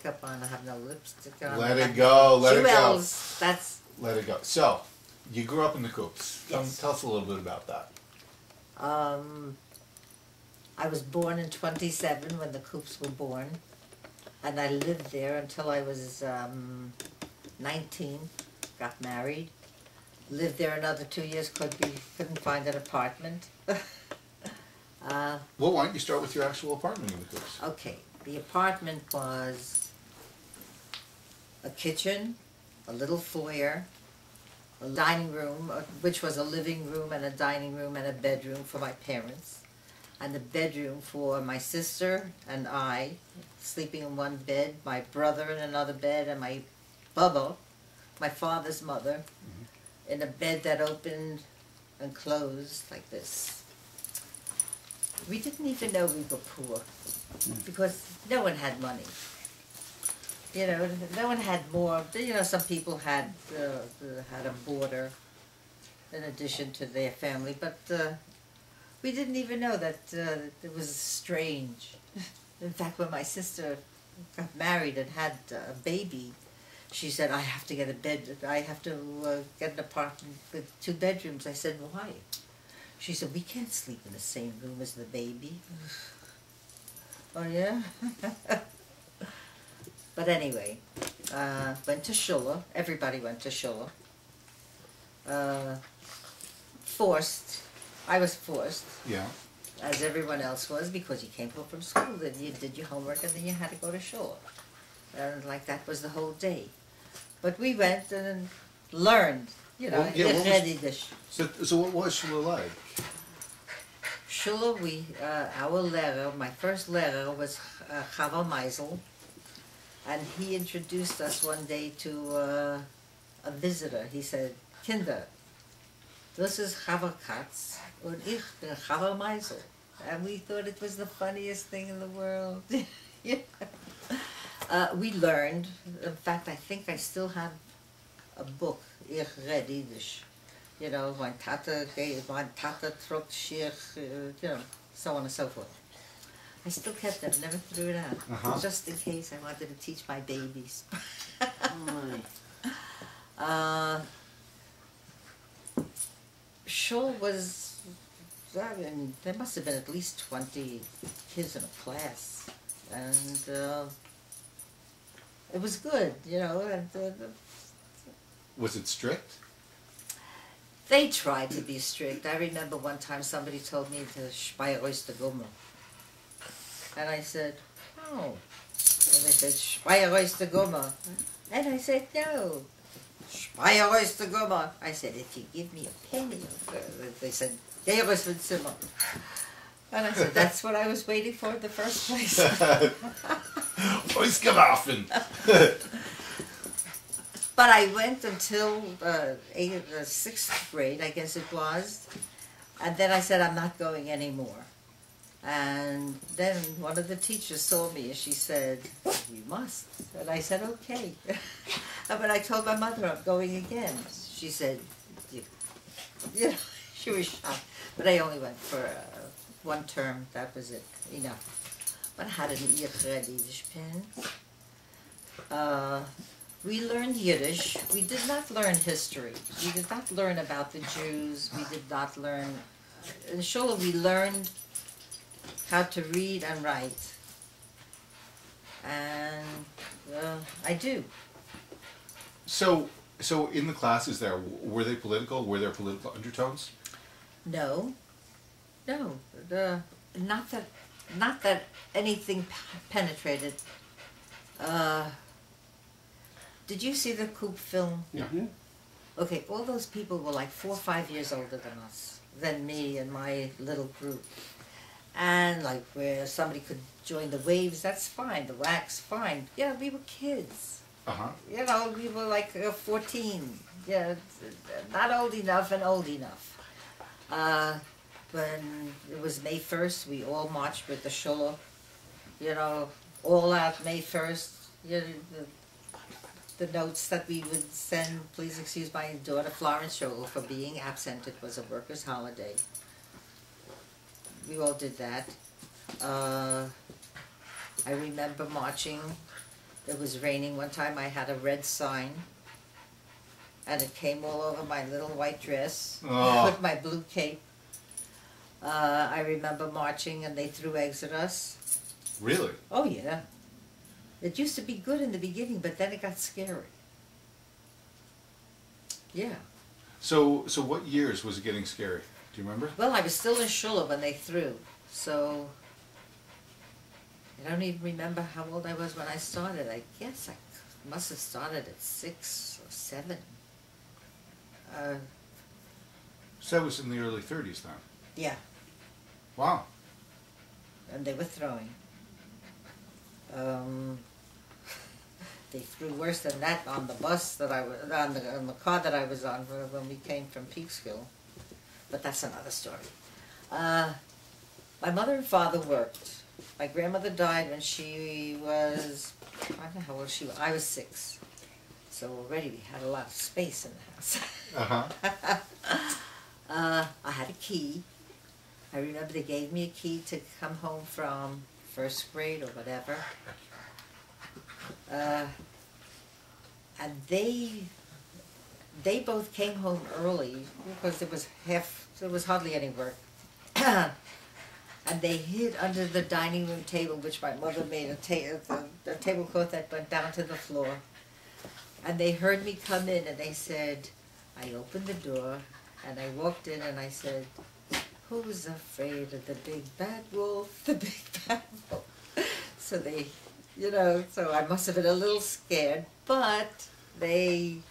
makeup on, I have no lipstick on. Let it go, let it go. Jewels, that's... Let it go. So, you grew up in the Coops. Yes. Tell us a little bit about that. I was born in 27 when the Coops were born, and I lived there until I was 19, got married, lived there another 2 years because we couldn't find an apartment. Well, why don't you start with your actual apartment in the Coops? Okay, the apartment was a kitchen, a little foyer, a dining room, which was a living room and a dining room and a bedroom for my parents, and a bedroom for my sister and I, sleeping in one bed, my brother in another bed, and my Bubba, my father's mother, in a bed that opened and closed like this. We didn't even know we were poor, because no one had money. You know, no one had more. You know, some people had a boarder in addition to their family, but we didn't even know that it was strange. In fact, when my sister got married and had a baby, she said, "I have to get a bed. I have to get an apartment with 2 bedrooms." I said, "Why?" She said, "We can't sleep in the same room as the baby." Oh, yeah? But anyway, went to Shula. Everybody went to Shula. Forced. I was forced. Yeah. As everyone else was, because you came home from school, then you did your homework, and then you had to go to Shula. And like that was the whole day. But we went and learned, you know, Yiddish. So what was Shula like? Shula, our lehrer, my first lehrer was Chava Meisel, and he introduced us one day to a visitor. He said, "Kinder, this is Chava Katz, und ich bin Chava Meisel." And we thought it was the funniest thing in the world. Yeah. We learned, in fact, I think I still have a book, Ich red Yiddish. You know, my tata trok shir, you know, so on and so forth. I still kept it, never threw it out, just in case I wanted to teach my babies. Shul was, I mean, there must have been at least 20 kids in a class, and it was good, you know. And, Was it strict? they tried to be strict. I remember one time somebody told me to Speyerois de Gummer. And I said, "Oh." And they said, "Speyerois de Gummer." And I said, "No. Speyerois de Gummer." I said, "If you give me a penny." They said, "Deros von Zimmer." And I said, "That's what I was waiting for in the first place." Ausgeworfen. But I went until 6th grade, I guess it was, and then I said, "I'm not going anymore." And then one of the teachers saw me and she said, "You must." And I said, "Okay." But I told my mother, "I'm going again." She said, you know, she was shocked. But I only went for 1 term, that was it, enough. But I had an Yiddish pen. We learned Yiddish. We did not learn history. We did not learn about the Jews. We did not learn... In Shula, we learned how to read and write. And I do. So in the classes there, were they political? Were there political undertones? No. No. Not that anything penetrated. Did you see the Coop film? Yeah. Okay, all those people were like 4 or 5 years older than us, than me and my little group. And like where somebody could join the waves, that's fine. The wax, fine. Yeah, we were kids. You know, we were like 14. Yeah, not old enough and old enough. When it was May 1st, we all marched with the Shula. You know, all out May 1st. You know, the notes that we would send, "Please excuse my daughter Florence Shogel for being absent. It was a workers' holiday." We all did that. I remember marching It was raining one time. I had a red sign, and it came all over my little white dress with my blue cape. I remember marching, and they threw eggs at us. Really? Oh yeah. It used to be good in the beginning, but then it got scary. Yeah. So what years was it getting scary? Do you remember? Well, I was still in Shula when they threw, so I don't even remember how old I was when I started. I guess I must have started at 6 or 7. So that was in the early 30s then? Yeah, Wow. and they were throwing. They threw worse than that on the bus that I was on the car that I was on when we came from Peekskill, but that's another story. My mother and father worked. My grandmother died when she was, I don't know how old she was. I was 6, so already we had a lot of space in the house. I had a key. I remember they gave me a key to come home from first grade or whatever. And they both came home early because there was hardly any work. And they hid under the dining room table, which my mother made a tablecloth that went down to the floor. And they heard me come in, and they said, I opened the door, and I walked in, and I said, who's afraid of the big bad wolf, the big bad wolf? So they, so I must have been a little scared, but they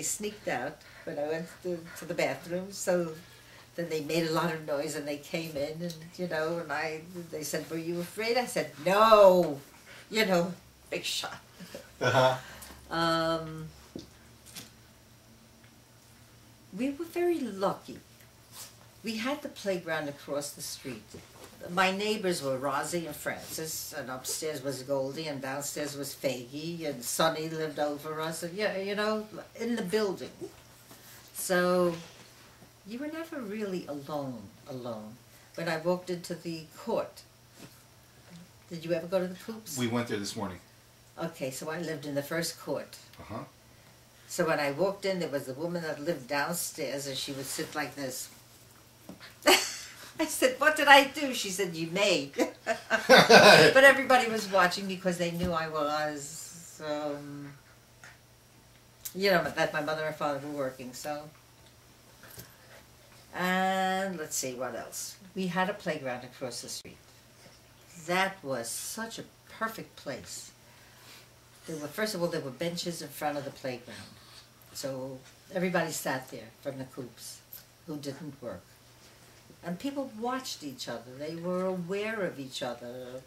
sneaked out when I went to the bathroom, so then they made a lot of noise, and they came in, and, and they said, were you afraid? I said, no, big shot. We were very lucky. We had the playground across the street. My neighbors were Rosie and Francis, and upstairs was Goldie, and downstairs was Faggy, and Sonny lived over us, and in the building. So you were never really alone. When I walked into the court, did you ever go to the Coops? We went there this morning. Okay, so I lived in the first court. Uh-huh. So when I walked in, there was a woman that lived downstairs, and she would sit like this. I said, what did I do? She said, you made. But everybody was watching because they knew I was, that my mother and father were working, so. And let's see, what else? We had a playground across the street. That was such a perfect place. First of all, there were benches in front of the playground. So everybody sat there from the Coops who didn't work. And people watched each other. They were aware of each other.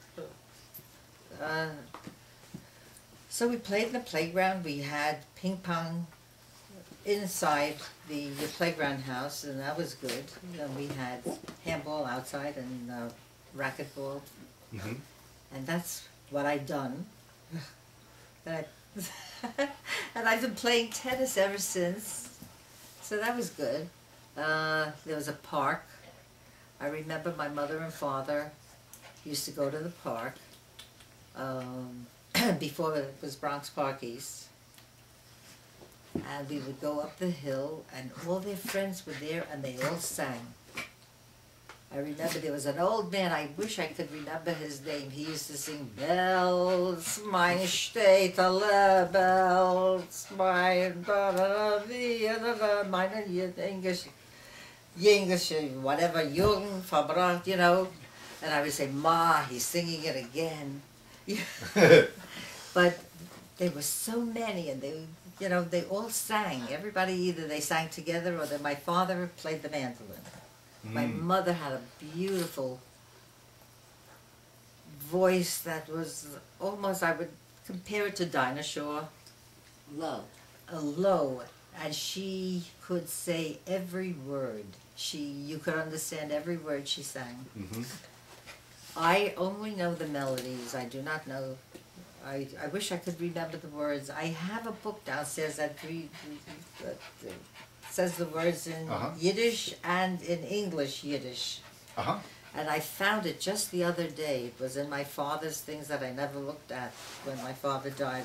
So we played in the playground. We had ping pong inside the playground house, and that was good. And we had handball outside and racquetball. Mm-hmm. And that's what I'd done. And I've been playing tennis ever since. So that was good. There was a park. I remember my mother and father used to go to the park before it was Bronx Park East. And we would go up the hill, and all their friends were there, and they all sang. I remember there was an old man, I wish I could remember his name. He used to sing, bells, meine Städtele, bells, meine English, whatever, Jung, verbracht, And I would say, Ma, he's singing it again. But there were so many, and they all sang. Everybody, either they sang together, or my father played the mandolin. My mother had a beautiful voice that was almost, I would compare it to Dinah Shore. Low. Low. And she could say every word. You could understand every word she sang. Mm-hmm. I only know the melodies. I do not know. I wish I could remember the words. I have a book downstairs that says the words in Yiddish and in English Yiddish. Uh-huh. And I found it just the other day. It was in my father's things that I never looked at when my father died.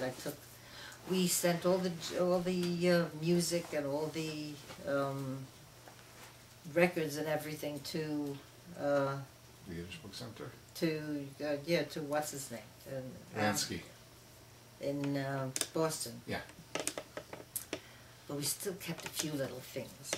We sent all the music and all the records and everything to The Yiddish Book Center? to what's his name? Lansky. In Boston. Yeah. But we still kept a few little things.